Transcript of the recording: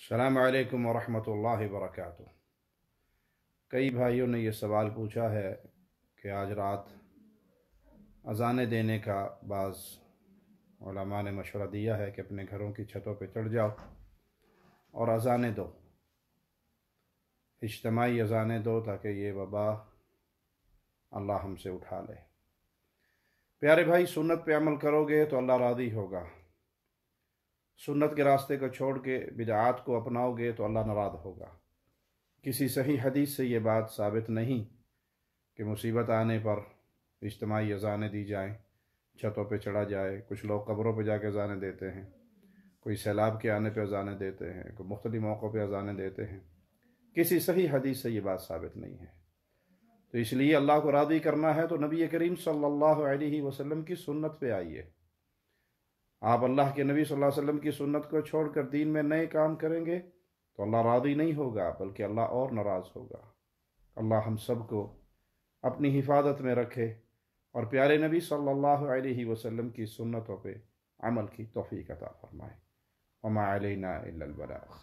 अस्सलाम वालेकुम वरहमतुल्लाहि वबरकातुह। कई भाइयों ने ये सवाल पूछा है कि आज रात अज़ानें देने का बाज़ उलमा ने मशवरा दिया है कि अपने घरों की छतों पे चढ़ जाओ और अज़ानें दो, इज्तिमाई अज़ानें दो ताकि ये वबा अल्लाह हमसे उठा ले। प्यारे भाई, सुन्नत पे अमल करोगे तो अल्लाह राज़ी होगा। सुन्नत के रास्ते को छोड़ के बिदआत को अपनाओगे तो अल्लाह नाराज़ होगा। किसी सही हदीस से ये बात साबित नहीं कि मुसीबत आने पर इज्तिमाई अज़ानें दी जाएं, छतों पे चढ़ा जाए। कुछ लोग कब्रों पे जाके अज़ानें देते हैं, कोई सैलाब के आने पे अज़ानें देते हैं, कोई मुख्तलिफ मौक़ों पे अज़ानें देते हैं। किसी सही हदीस से ये बात साबित नहीं है। तो इसलिए अल्लाह को राज़ी करना है तो नबी करीम सल्लल्लाहु अलैहि वसल्लम की सुन्नत पे आइए। आप अल्लाह के नबी सल्लल्लाहु अलैहि वसल्लम की सुन्नत को छोड़कर दीन में नए काम करेंगे तो अल्लाह राज़ी नहीं होगा, बल्कि अल्लाह और नाराज़ होगा। अल्लाह हम सब को अपनी हिफाजत में रखे और प्यारे नबी सल्लल्लाहु अलैहि वसल्लम की सुन्नतों पे अमल की तौफीक अता फरमाए। वमा अलैना इल्लल बलाग।